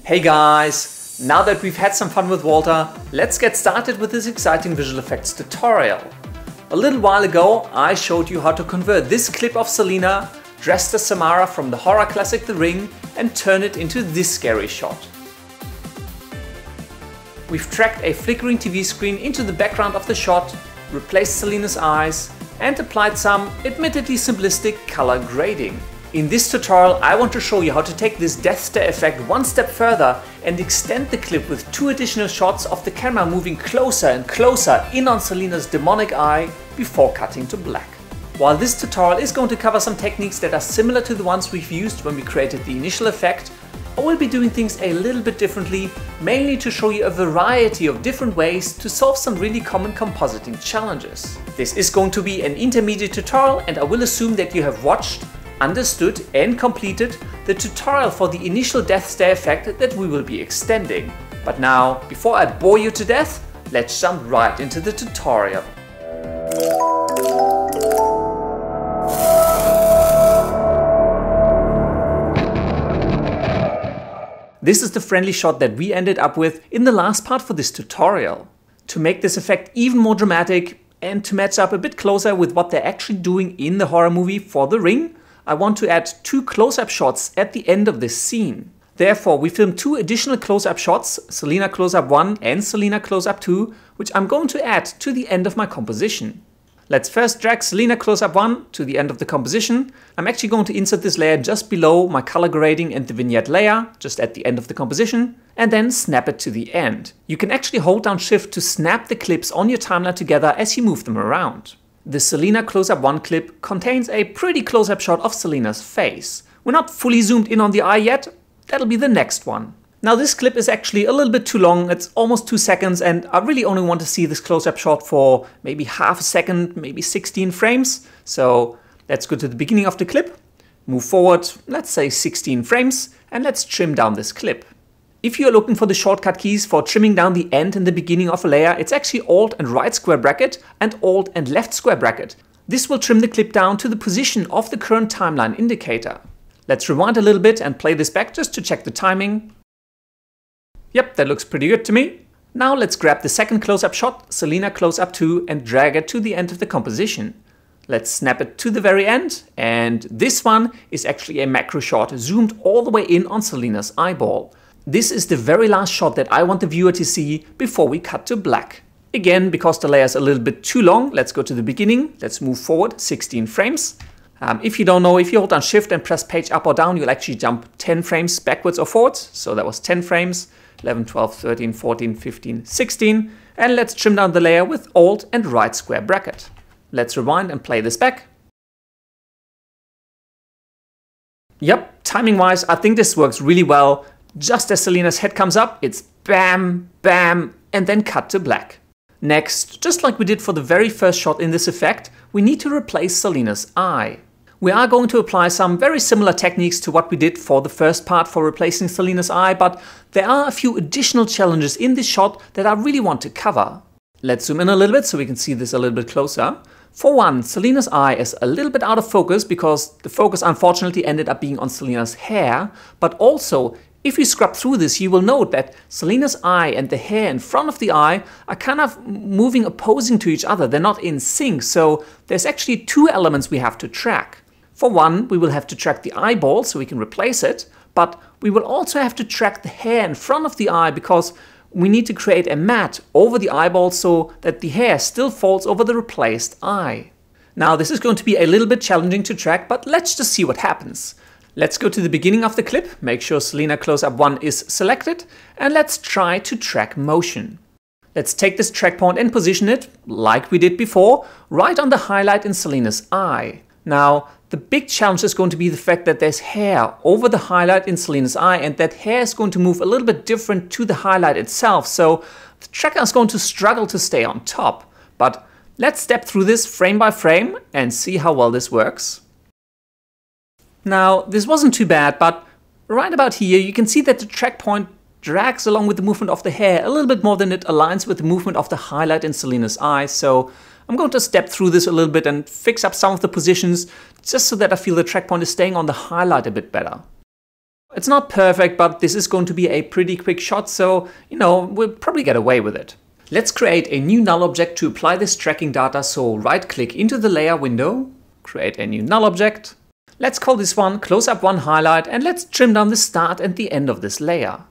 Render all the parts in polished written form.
Hey guys! Now that we've had some fun with Walter, let's get started with this exciting visual effects tutorial. A little while ago I showed you how to convert this clip of Selena, dressed as Samara from the horror classic The Ring, and turn it into this scary shot. We've tracked a flickering TV screen into the background of the shot, replaced Selena's eyes, and applied some admittedly simplistic color grading. In this tutorial I want to show you how to take this death stare effect one step further and extend the clip with 2 additional shots of the camera moving closer and closer in on Selena's demonic eye before cutting to black. While this tutorial is going to cover some techniques that are similar to the ones we've used when we created the initial effect, I will be doing things a little bit differently, mainly to show you a variety of different ways to solve some really common compositing challenges. This is going to be an intermediate tutorial, and I will assume that you have watched, understood and completed the tutorial for the initial death stare effect that we will be extending. But now, before I bore you to death, let's jump right into the tutorial. This is the friendly shot that we ended up with in the last part for this tutorial. To make this effect even more dramatic and to match up a bit closer with what they're actually doing in the horror movie for The Ring, I want to add 2 close-up shots at the end of this scene. Therefore, we filmed 2 additional close-up shots, Selena close-up 1 and Selena close-up 2, which I'm going to add to the end of my composition. Let's first drag Selena close-up 1 to the end of the composition. I'm actually going to insert this layer just below my color grading and the vignette layer, just at the end of the composition, and then snap it to the end. You can actually hold down Shift to snap the clips on your timeline together as you move them around. The Selena close-up 1 clip contains a pretty close-up shot of Selena's face. We're not fully zoomed in on the eye yet, that'll be the next one. Now this clip is actually a little bit too long, it's almost 2 seconds, and I really only want to see this close-up shot for maybe half a second, maybe 16 frames. So let's go to the beginning of the clip, move forward, let's say 16 frames, and let's trim down this clip. If you're looking for the shortcut keys for trimming down the end and the beginning of a layer, it's actually Alt and right square bracket and Alt and left square bracket. This will trim the clip down to the position of the current timeline indicator. Let's rewind a little bit and play this back just to check the timing. Yep, that looks pretty good to me. Now let's grab the second close-up shot, Selena close-up 2, and drag it to the end of the composition. Let's snap it to the very end, and this one is actually a macro shot zoomed all the way in on Selena's eyeball. This is the very last shot that I want the viewer to see before we cut to black. Again, because the layer is a little bit too long, let's go to the beginning. Let's move forward 16 frames. If you don't know, if you hold down Shift and press page up or down, you'll actually jump 10 frames backwards or forwards. So that was 10 frames, 11, 12, 13, 14, 15, 16. And let's trim down the layer with Alt and right square bracket. Let's rewind and play this back. Yep, timing-wise, I think this works really well. Just as Selena's head comes up, it's bam, bam, and then cut to black. Next, just like we did for the very first shot in this effect, we need to replace Selena's eye. We are going to apply some very similar techniques to what we did for the first part for replacing Selena's eye, but there are a few additional challenges in this shot that I really want to cover. Let's zoom in a little bit so we can see this a little bit closer. For one, Selena's eye is a little bit out of focus because the focus unfortunately ended up being on Selena's hair, but also if you scrub through this, you will note that Selena's eye and the hair in front of the eye are kind of moving opposing to each other. They're not in sync, so there's actually 2 elements we have to track. For one, we will have to track the eyeball so we can replace it, but we will also have to track the hair in front of the eye because we need to create a mat over the eyeball so that the hair still falls over the replaced eye. Now this is going to be a little bit challenging to track, but let's just see what happens. Let's go to the beginning of the clip, make sure Selena close-up 1 is selected, and let's try to track motion. Let's take this track point and position it, like we did before, right on the highlight in Selena's eye. Now, the big challenge is going to be the fact that there's hair over the highlight in Selena's eye, and that hair is going to move a little bit different to the highlight itself, so the tracker is going to struggle to stay on top. But let's step through this frame by frame and see how well this works. Now, this wasn't too bad, but right about here you can see that the track point drags along with the movement of the hair a little bit more than it aligns with the movement of the highlight in Selena's eye, so I'm going to step through this a little bit and fix up some of the positions just so that I feel the track point is staying on the highlight a bit better. It's not perfect, but this is going to be a pretty quick shot, so, we'll probably get away with it. Let's create a new null object to apply this tracking data, so right-click into the layer window, create a new null object. Let's call this one close-up 1 highlight, and let's trim down the start and the end of this layer.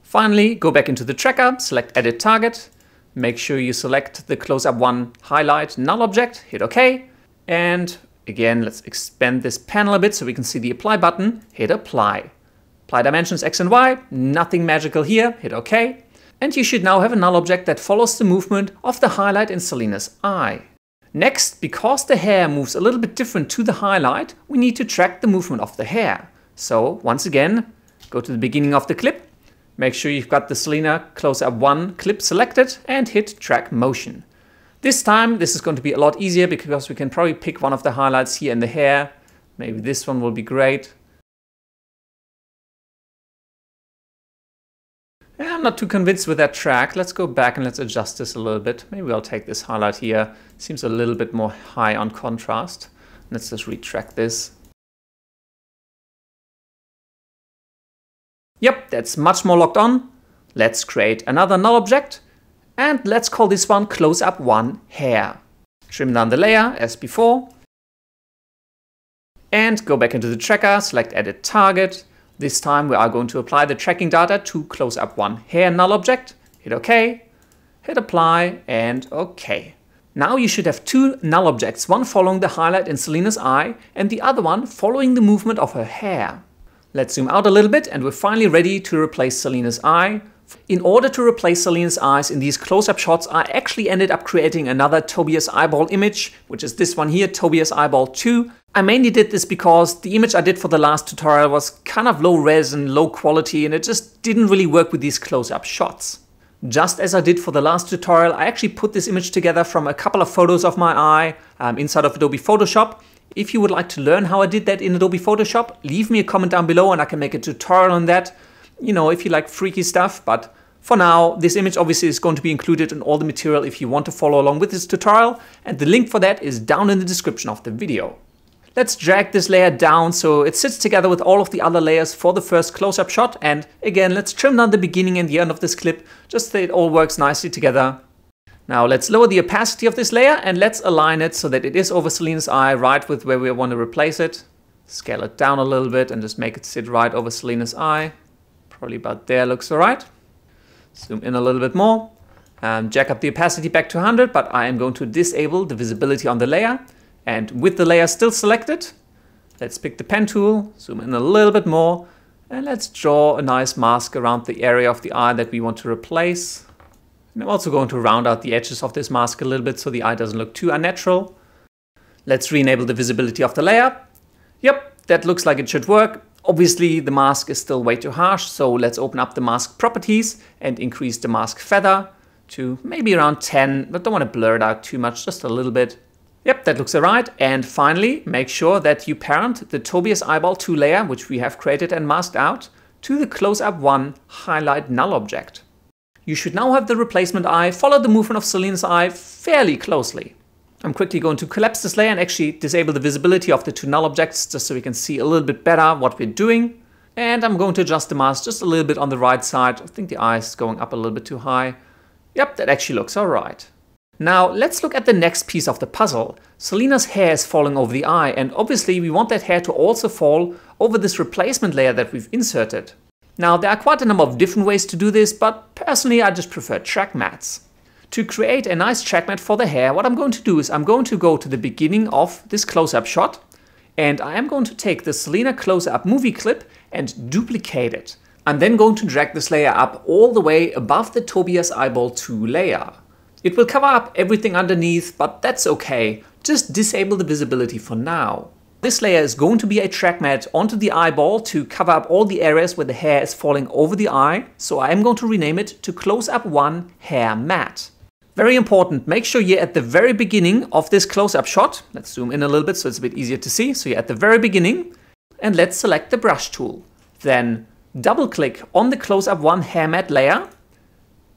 Finally, go back into the tracker, select Edit Target, make sure you select the close-up 1 highlight null object, hit OK, and again, let's expand this panel a bit so we can see the Apply button, hit Apply. Apply dimensions X and Y, nothing magical here, hit OK. And you should now have a null object that follows the movement of the highlight in Selina's eye. Next, because the hair moves a little bit different to the highlight, we need to track the movement of the hair. So once again, go to the beginning of the clip, make sure you've got the Selina close-up 1 clip selected and hit Track Motion. This time, this is going to be a lot easier because we can probably pick one of the highlights here in the hair. Maybe this one will be great. I'm not too convinced with that track. Let's go back and let's adjust this a little bit. Maybe I'll take this highlight here. Seems a little bit more high on contrast. Let's just retract this. Yep, that's much more locked on. Let's create another null object. And let's call this one close-up 1 hair. Trim down the layer as before. And go back into the tracker, select Edit Target. This time we are going to apply the tracking data to close-up 1 hair null object. Hit OK, hit Apply, and OK. Now you should have 2 null objects, one following the highlight in Selina's eye and the other one following the movement of her hair. Let's zoom out a little bit and we're finally ready to replace Selina's eye. In order to replace Selina's eyes in these close-up shots, I actually ended up creating another Tobias eyeball image, which is this one here, Tobias eyeball 2. I mainly did this because the image I did for the last tutorial was kind of low res and low quality, and it just didn't really work with these close-up shots. Just as I did for the last tutorial, I actually put this image together from a couple of photos of my eye inside of Adobe Photoshop. If you would like to learn how I did that in Adobe Photoshop, leave me a comment down below and I can make a tutorial on that. If you like freaky stuff, but for now, this image obviously is going to be included in all the material if you want to follow along with this tutorial, and the link for that is down in the description of the video. Let's drag this layer down so it sits together with all of the other layers for the first close-up shot, and again, let's trim down the beginning and the end of this clip just so it all works nicely together. Now let's lower the opacity of this layer and let's align it so that it is over Selina's eye, right with where we want to replace it. Scale it down a little bit and just make it sit right over Selina's eye. Probably about there looks alright. Zoom in a little bit more. Jack up the opacity back to 100, but I am going to disable the visibility on the layer. And with the layer still selected, let's pick the pen tool, zoom in a little bit more, and let's draw a nice mask around the area of the eye that we want to replace. And I'm also going to round out the edges of this mask a little bit so the eye doesn't look too unnatural. Let's re-enable the visibility of the layer. Yep, that looks like it should work. Obviously, the mask is still way too harsh, so let's open up the mask properties and increase the mask feather to maybe around 10, but don't want to blur it out too much, just a little bit. Yep, that looks alright. And finally, make sure that you parent the Tobias eyeball 2 layer, which we have created and masked out, to the close-up 1 highlight null object. You should now have the replacement eye follow the movement of Selina's eye fairly closely. I'm quickly going to collapse this layer and actually disable the visibility of the 2 null objects just so we can see a little bit better what we're doing. And I'm going to adjust the mask just a little bit on the right side. I think the eye is going up a little bit too high. Yep, that actually looks alright. Now let's look at the next piece of the puzzle. Selina's hair is falling over the eye, and obviously we want that hair to also fall over this replacement layer that we've inserted. Now there are quite a number of different ways to do this, but personally I just prefer track mats. To create a nice track mat for the hair, what I'm going to do is I'm going to go to the beginning of this close-up shot, and I am going to take the Selina close-up movie clip and duplicate it. I'm then going to drag this layer up all the way above the Tobias eyeball 2 layer. It will cover up everything underneath, but that's okay. Just disable the visibility for now. This layer is going to be a track mat onto the eyeball to cover up all the areas where the hair is falling over the eye, so I am going to rename it to Close-Up 1 Hair Mat. Very important, make sure you're at the very beginning of this close-up shot. Let's zoom in a little bit so it's a bit easier to see. So you're at the very beginning, and let's select the brush tool. Then double-click on the Close-Up 1 Hair Mat layer,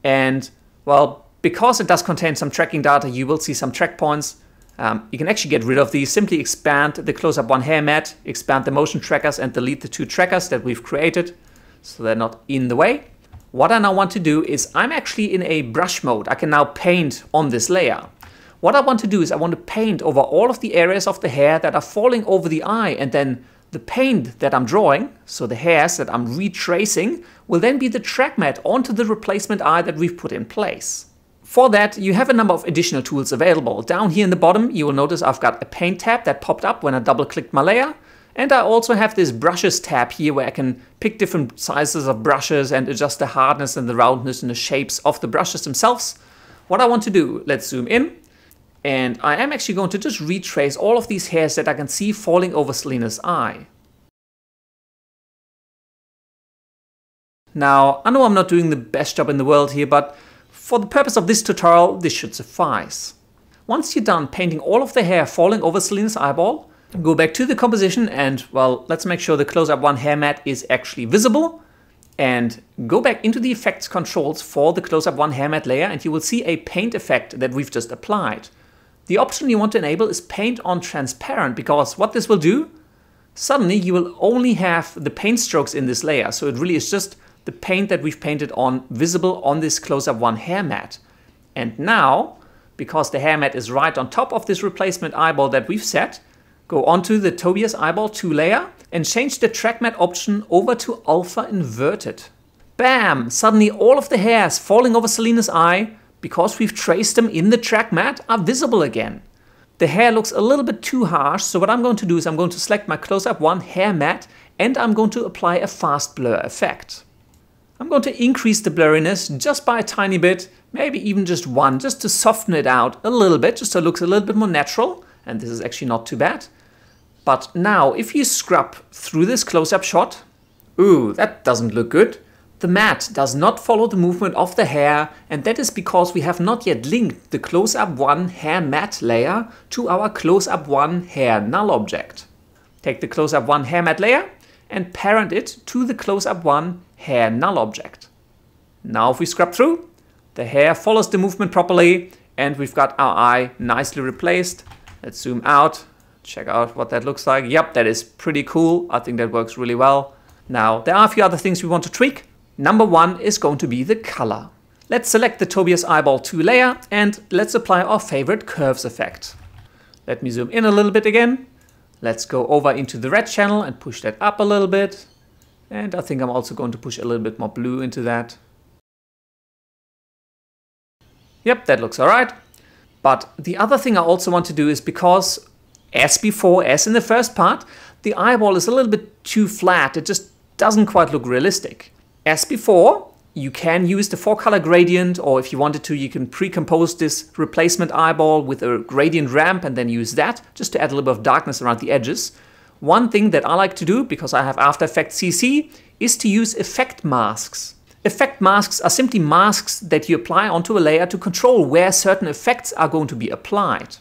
and well, because it does contain some tracking data, you will see some track points. You can actually get rid of these. Simply expand the Close-Up One hair mat, expand the motion trackers, and delete the 2 trackers that we've created so they're not in the way. What I now want to do is I'm actually in a brush mode. I can now paint on this layer. What I want to do is I want to paint over all of the areas of the hair that are falling over the eye, and then the paint that I'm drawing, so the hairs that I'm retracing, will then be the track mat onto the replacement eye that we've put in place. For that, you have a number of additional tools available. Down here in the bottom, you will notice I've got a paint tab that popped up when I double-clicked my layer. And I also have this brushes tab here where I can pick different sizes of brushes and adjust the hardness and the roundness and the shapes of the brushes themselves. What I want to do, let's zoom in. And I am actually going to just retrace all of these hairs that I can see falling over Selena's eye. Now, I know I'm not doing the best job in the world here, but for the purpose of this tutorial, this should suffice. Once you're done painting all of the hair falling over Selena's eyeball, go back to the composition and, well, let's make sure the Close-Up One hair mat is actually visible. And go back into the effects controls for the Close-Up One hair mat layer, and you will see a paint effect that we've just applied. The option you want to enable is Paint on Transparent, because what this will do, suddenly you will only have the paint strokes in this layer. So it really is just the paint that we've painted on visible on this Close-Up One hair mat. And now, because the hair mat is right on top of this replacement eyeball that we've set, go onto the Tobias Eyeball 2 layer and change the track mat option over to Alpha Inverted. Bam! Suddenly all of the hairs falling over Selena's eye, because we've traced them in the track mat, are visible again. The hair looks a little bit too harsh, so what I'm going to do is I'm going to select my Close-Up One hair mat and I'm going to apply a fast blur effect. I'm going to increase the blurriness just by a tiny bit, maybe even just 1, just to soften it out a little bit, just so it looks a little bit more natural. And this is actually not too bad. But now, if you scrub through this close-up shot, ooh, that doesn't look good. The mat does not follow the movement of the hair, and that is because we have not yet linked the Close-Up One hair mat layer to our Close-Up One hair null object. Take the Close-Up One hair mat layer and parent it to the Close-Up One hair null object. Now if we scrub through, the hair follows the movement properly, and we've got our eye nicely replaced. Let's zoom out, check out what that looks like. Yep, that is pretty cool. I think that works really well. Now, there are a few other things we want to tweak. Number 1 is going to be the color. Let's select the Tobias Eyeball 2 layer and let's apply our favorite curves effect. Let me zoom in a little bit again. Let's go over into the red channel and push that up a little bit. And I think I'm also going to push a little bit more blue into that. Yep, that looks all right. But the other thing I also want to do is, because as before, as in the first part, the eyeball is a little bit too flat. It just doesn't quite look realistic. As before, you can use the 4-color gradient, or if you wanted to, you can pre-compose this replacement eyeball with a gradient ramp and then use that just to add a little bit of darkness around the edges. One thing that I like to do, because I have After Effects CC, is to use effect masks. Effect masks are simply masks that you apply onto a layer to control where certain effects are going to be applied.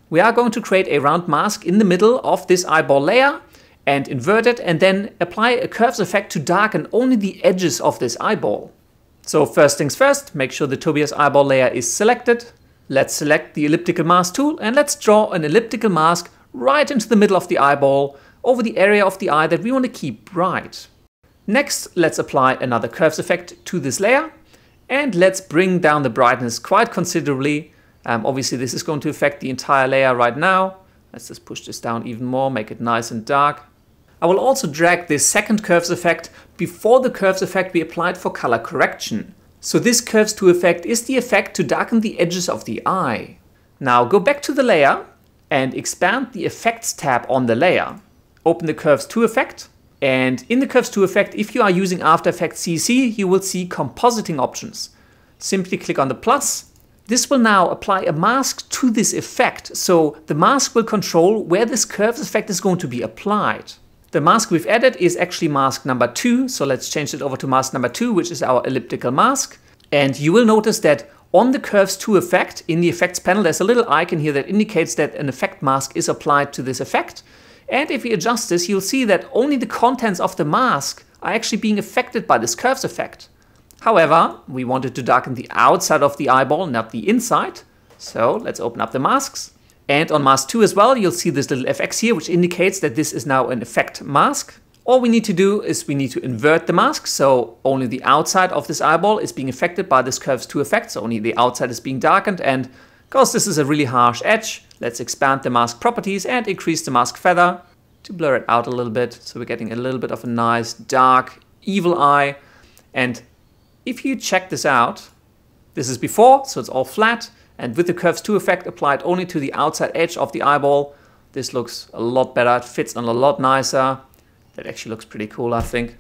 We are going to create a round mask in the middle of this eyeball layer and invert it, and then apply a curves effect to darken only the edges of this eyeball. So first things first, make sure the Tobias Eyeball layer is selected. Let's select the elliptical mask tool and let's draw an elliptical mask right into the middle of the eyeball over the area of the eye that we want to keep bright. Next, let's apply another curves effect to this layer and let's bring down the brightness quite considerably. Obviously this is going to affect the entire layer right now. Let's just push this down even more, make it nice and dark. I will also drag this second curves effect before the curves effect we applied for color correction. So this curves to effect is the effect to darken the edges of the eye. Now go back to the layer and expand the effects tab on the layer. Open the curves to effect. And in the Curves to effect, if you are using After Effects CC, you will see compositing options. Simply click on the plus. This will now apply a mask to this effect, so the mask will control where this curves effect is going to be applied. The mask we've added is actually mask number 2, so let's change it over to mask number 2, which is our elliptical mask. And you will notice that on the Curves to effect, in the effects panel, there's a little icon here that indicates that an effect mask is applied to this effect. And if we adjust this, you'll see that only the contents of the mask are actually being affected by this curves effect. However, we wanted to darken the outside of the eyeball, not the inside. So let's open up the masks And on mask 2 as well, you'll see this little FX here, which indicates that this is now an effect mask. All we need to do is we need to invert the mask, so only the outside of this eyeball is being affected by this Curves 2 effect, so only the outside is being darkened, and because this is a really harsh edge, let's expand the mask properties and increase the mask feather to blur it out a little bit, so we're getting a little bit of a nice, dark, evil eye. And if you check this out, this is before, so it's all flat, and with the Curves 2 effect applied only to the outside edge of the eyeball, this looks a lot better, it fits on a lot nicer. That actually looks pretty cool, I think.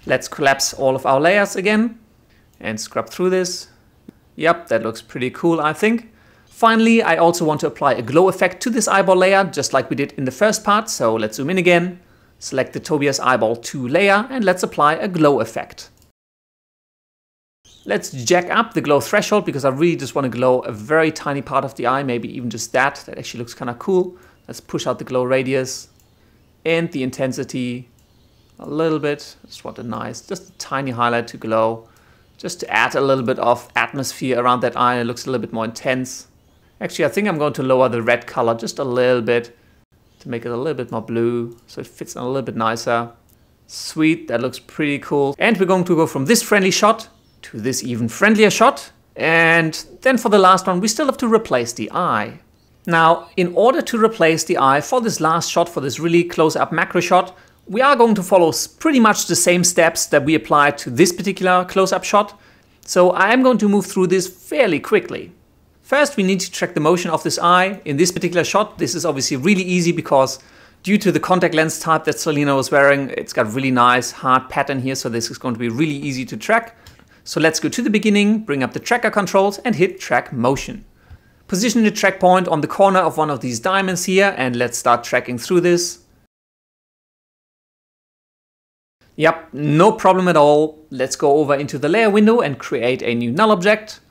Let's collapse all of our layers again and scrub through this. Yep, that looks pretty cool, I think. Finally, I also want to apply a glow effect to this eyeball layer, just like we did in the first part. So let's zoom in again, select the Tobias Eyeball 2 layer, and let's apply a glow effect. Let's jack up the glow threshold because I really just want to glow a very tiny part of the eye, maybe even just that. That actually looks kind of cool. Let's push out the glow radius and the intensity a little bit. Just want just a tiny highlight to glow, just to add a little bit of atmosphere around that eye. It looks a little bit more intense. Actually, I think I'm going to lower the red color just a little bit to make it a little bit more blue, so it fits a little bit nicer. Sweet, that looks pretty cool. And we're going to go from this friendly shot to this even friendlier shot. And then for the last one, we still have to replace the eye. Now, in order to replace the eye for this last shot, for this really close-up macro shot, we are going to follow pretty much the same steps that we applied to this particular close-up shot. So I am going to move through this fairly quickly. First, we need to track the motion of this eye. In this particular shot, this is obviously really easy because due to the contact lens type that Selena was wearing, it's got really nice hard pattern here, so this is going to be really easy to track. So let's go to the beginning, bring up the tracker controls and hit track motion. Position the track point on the corner of one of these diamonds here and let's start tracking through this. Yep, no problem at all. Let's go over into the layer window and create a new null object.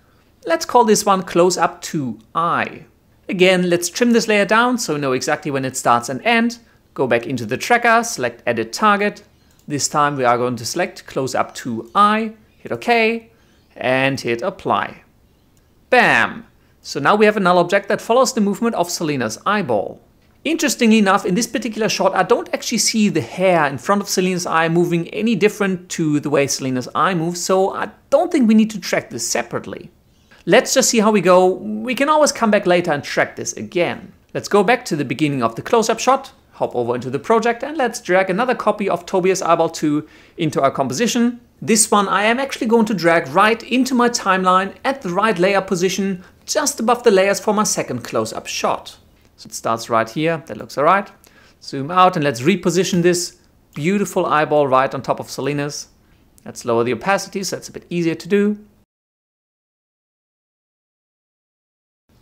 Let's call this one close up to eye. Again, let's trim this layer down so we know exactly when it starts and ends. Go back into the tracker, select edit target. This time we are going to select close up to eye, hit OK, and hit apply. Bam! So now we have a null object that follows the movement of Selena's eyeball. Interestingly enough, in this particular shot, I don't actually see the hair in front of Selena's eye moving any different to the way Selena's eye moves, so I don't think we need to track this separately. Let's just see how we go. We can always come back later and track this again. Let's go back to the beginning of the close-up shot, hop over into the project, and let's drag another copy of Tobias Eyeball 2 into our composition. This one I am actually going to drag right into my timeline at the right layer position, just above the layers for my second close-up shot. So it starts right here, that looks alright. Zoom out and let's reposition this beautiful eyeball right on top of Selena's. Let's lower the opacity so that's a bit easier to do.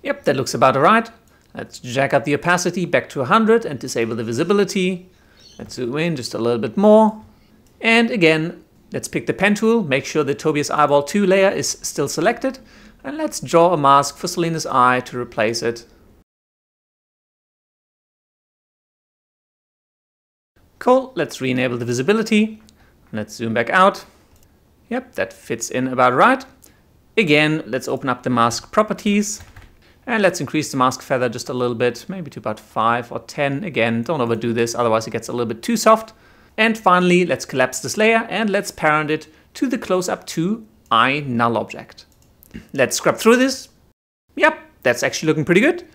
Yep, that looks about alright. Let's jack up the opacity back to 100 and disable the visibility. Let's zoom in just a little bit more. And again, let's pick the pen tool, make sure the Tobias Eyeball 2 layer is still selected. And let's draw a mask for Selena's eye to replace it. Cool, let's re-enable the visibility. Let's zoom back out. Yep, that fits in about right. Again, let's open up the mask properties. And let's increase the mask feather just a little bit, maybe to about 5 or 10. Again, don't overdo this, otherwise it gets a little bit too soft. And finally, let's collapse this layer and let's parent it to the close-up to eye null object. Let's scrub through this. Yep, that's actually looking pretty good.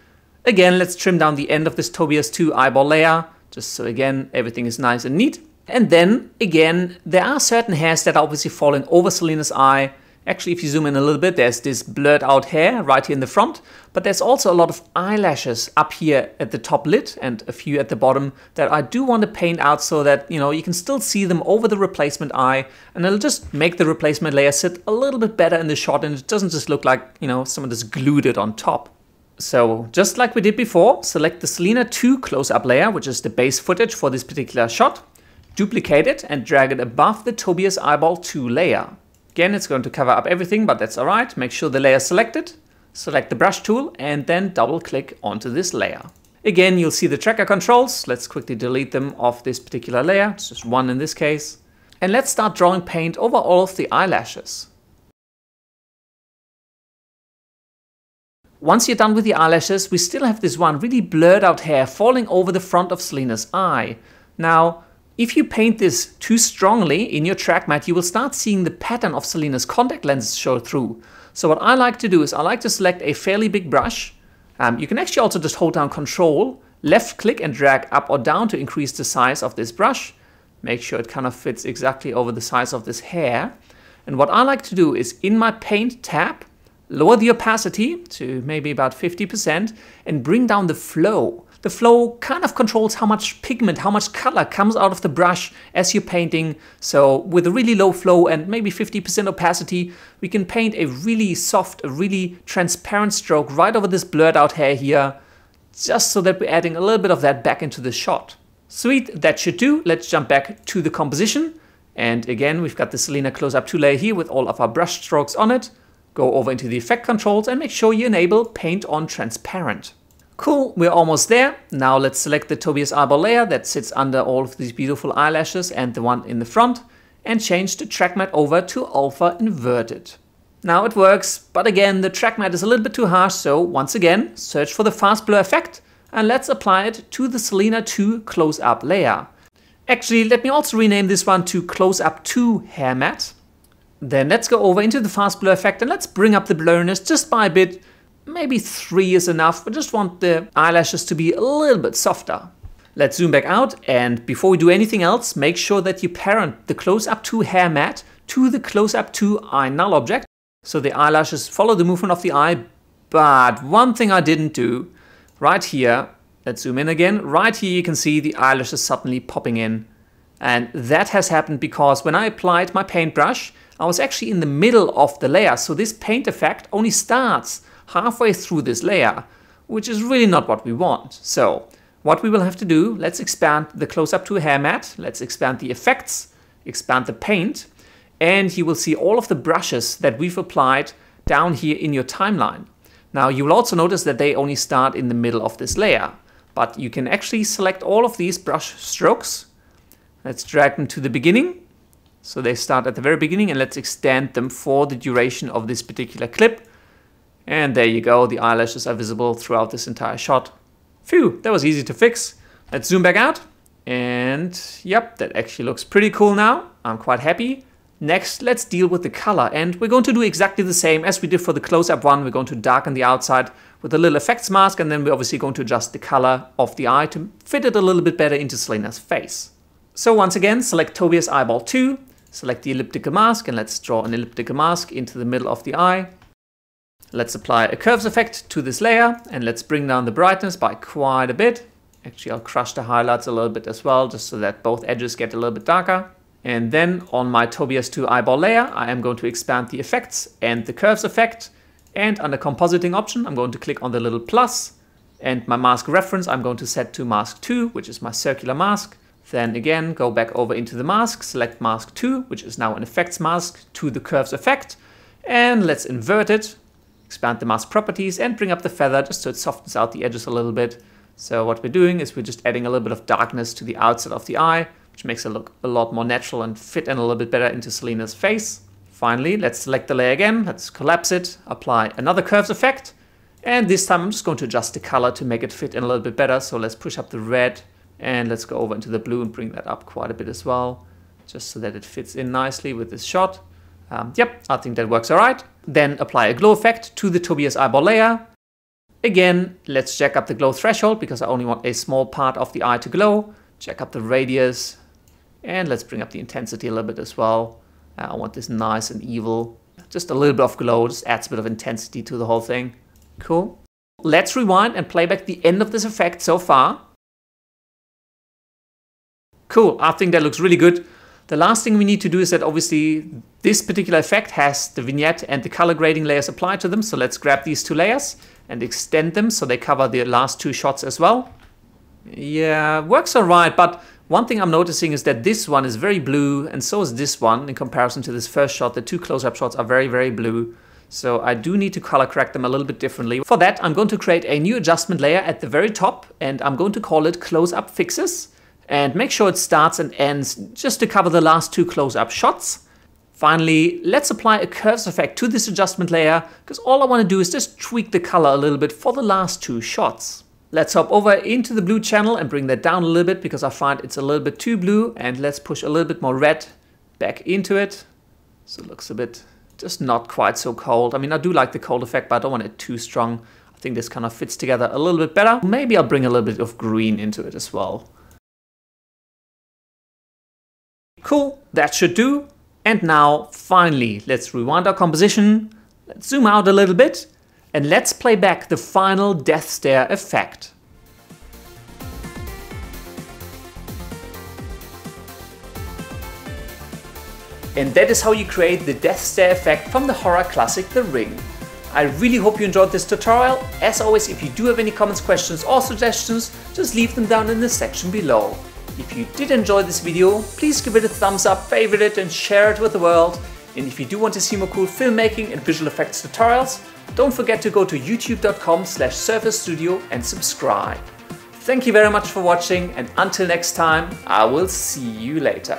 Again, let's trim down the end of this Tobias 2 eyeball layer, just so again, everything is nice and neat. And then, again, there are certain hairs that are obviously falling over Selena's eye. Actually, if you zoom in a little bit, there's this blurred out hair right here in the front, but there's also a lot of eyelashes up here at the top lid and a few at the bottom that I do want to paint out so that, you can still see them over the replacement eye, and it'll just make the replacement layer sit a little bit better in the shot and it doesn't just look like, someone just glued it on top. So just like we did before, select the Selena 2 close-up layer, which is the base footage for this particular shot, duplicate it and drag it above the Tobias Eyeball 2 layer. Again, it's going to cover up everything, but that's alright. Make sure the layer is selected, select the brush tool, and then double click onto this layer. Again, you'll see the tracker controls. Let's quickly delete them off this particular layer. It's just one in this case. And let's start drawing paint over all of the eyelashes. Once you're done with the eyelashes, we still have this one really blurred out hair falling over the front of Selena's eye. Now, if you paint this too strongly in your track matte, you will start seeing the pattern of Selena's contact lenses show through. So what I like to do is I like to select a fairly big brush. You can actually also just hold down Control, left click and drag up or down to increase the size of this brush. Make sure it kind of fits exactly over the size of this hair. And what I like to do is in my paint tab, lower the opacity to maybe about 50% and bring down the flow. The flow kind of controls how much pigment, how much color comes out of the brush as you're painting. So with a really low flow and maybe 50% opacity, we can paint a really soft, a really transparent stroke right over this blurred out hair here, just so that we're adding a little bit of that back into the shot. Sweet, that should do. Let's jump back to the composition. And again, we've got the Selena Close-Up 2 layer here with all of our brush strokes on it. Go over into the effect controls and make sure you enable Paint on Transparent. Cool, we're almost there. Now let's select the Tobias eyeball layer that sits under all of these beautiful eyelashes and the one in the front, and change the track matte over to Alpha Inverted. Now it works, but again, the track matte is a little bit too harsh, so once again, search for the fast blur effect and let's apply it to the Selena 2 Close-Up layer. Actually, let me also rename this one to Close-Up 2 Hair Matte. Then let's go over into the fast blur effect and let's bring up the blurriness just by a bit. Maybe 3 is enough. I just want the eyelashes to be a little bit softer. Let's zoom back out, and before we do anything else, make sure that you parent the Close-Up 2 Hair Matte to the Close-Up 2 Eye Null object, so the eyelashes follow the movement of the eye. But one thing I didn't do, right here, let's zoom in again, right here you can see the eyelashes suddenly popping in. And that has happened because when I applied my paintbrush, I was actually in the middle of the layer, so this paint effect only starts halfway through this layer, which is really not what we want. So what we will have to do, let's expand the Close-Up 2 Hair Matte, let's expand the effects, expand the paint, and you will see all of the brushes that we've applied down here in your timeline. Now you will also notice that they only start in the middle of this layer, but you can actually select all of these brush strokes. Let's drag them to the beginning. So they start at the very beginning, and let's extend them for the duration of this particular clip. And there you go, the eyelashes are visible throughout this entire shot. Phew, that was easy to fix. Let's zoom back out. And yep, that actually looks pretty cool now. I'm quite happy. Next, let's deal with the color. And we're going to do exactly the same as we did for the close-up one. We're going to darken the outside with a little effects mask, and then we're obviously going to adjust the color of the eye to fit it a little bit better into Selena's face. So once again, select Tobias Eyeball 2, select the elliptical mask, and let's draw an elliptical mask into the middle of the eye. Let's apply a curves effect to this layer, and let's bring down the brightness by quite a bit. Actually, I'll crush the highlights a little bit as well, just so that both edges get a little bit darker. And then on my Tobias 2 eyeball layer, I am going to expand the effects and the curves effect. And under compositing option, I'm going to click on the little plus. And my mask reference, I'm going to set to mask 2, which is my circular mask. Then again, go back over into the mask, select mask 2, which is now an effects mask, to the curves effect. And let's invert it. Expand the mask properties and bring up the feather just so it softens out the edges a little bit. So what we're doing is we're just adding a little bit of darkness to the outside of the eye, which makes it look a lot more natural and fit in a little bit better into Selena's face. Finally, let's select the layer again, let's collapse it, apply another curves effect, and this time I'm just going to adjust the color to make it fit in a little bit better. So let's push up the red and let's go over into the blue and bring that up quite a bit as well, just so that it fits in nicely with this shot. Yep, I think that works all right. Then apply a glow effect to the Tobias eyeball layer. Again, let's jack up the glow threshold because I only want a small part of the eye to glow. Jack up the radius, and let's bring up the intensity a little bit as well. I want this nice and evil. Just a little bit of glow, just adds a bit of intensity to the whole thing. Cool. Let's rewind and play back the end of this effect so far. Cool, I think that looks really good. The last thing we need to do is that obviously this particular effect has the vignette and the color grading layers applied to them. So let's grab these two layers and extend them so they cover the last two shots as well. Yeah, works all right, but one thing I'm noticing is that this one is very blue, and so is this one in comparison to this first shot. The two close-up shots are very, very blue. So I do need to color correct them a little bit differently. For that, I'm going to create a new adjustment layer at the very top, and I'm going to call it Close-Up Fixes. And make sure it starts and ends just to cover the last two close-up shots. Finally, let's apply a curves effect to this adjustment layer, because all I want to do is just tweak the color a little bit for the last 2 shots. Let's hop over into the blue channel and bring that down a little bit, because I find it's a little bit too blue, and let's push a little bit more red back into it. So it looks a bit just not quite so cold. I mean, I do like the cold effect, but I don't want it too strong. I think this kind of fits together a little bit better. Maybe I'll bring a little bit of green into it as well. Cool, that should do. And now, finally, let's rewind our composition, let's zoom out a little bit, and let's play back the final death stare effect. And that is how you create the death stare effect from the horror classic The Ring. I really hope you enjoyed this tutorial. As always, if you do have any comments, questions or suggestions, just leave them down in the section below. If you did enjoy this video, please give it a thumbs up, favorite it and share it with the world. And if you do want to see more cool filmmaking and visual effects tutorials, don't forget to go to youtube.com/surface studio and subscribe. Thank you very much for watching, and until next time, I will see you later.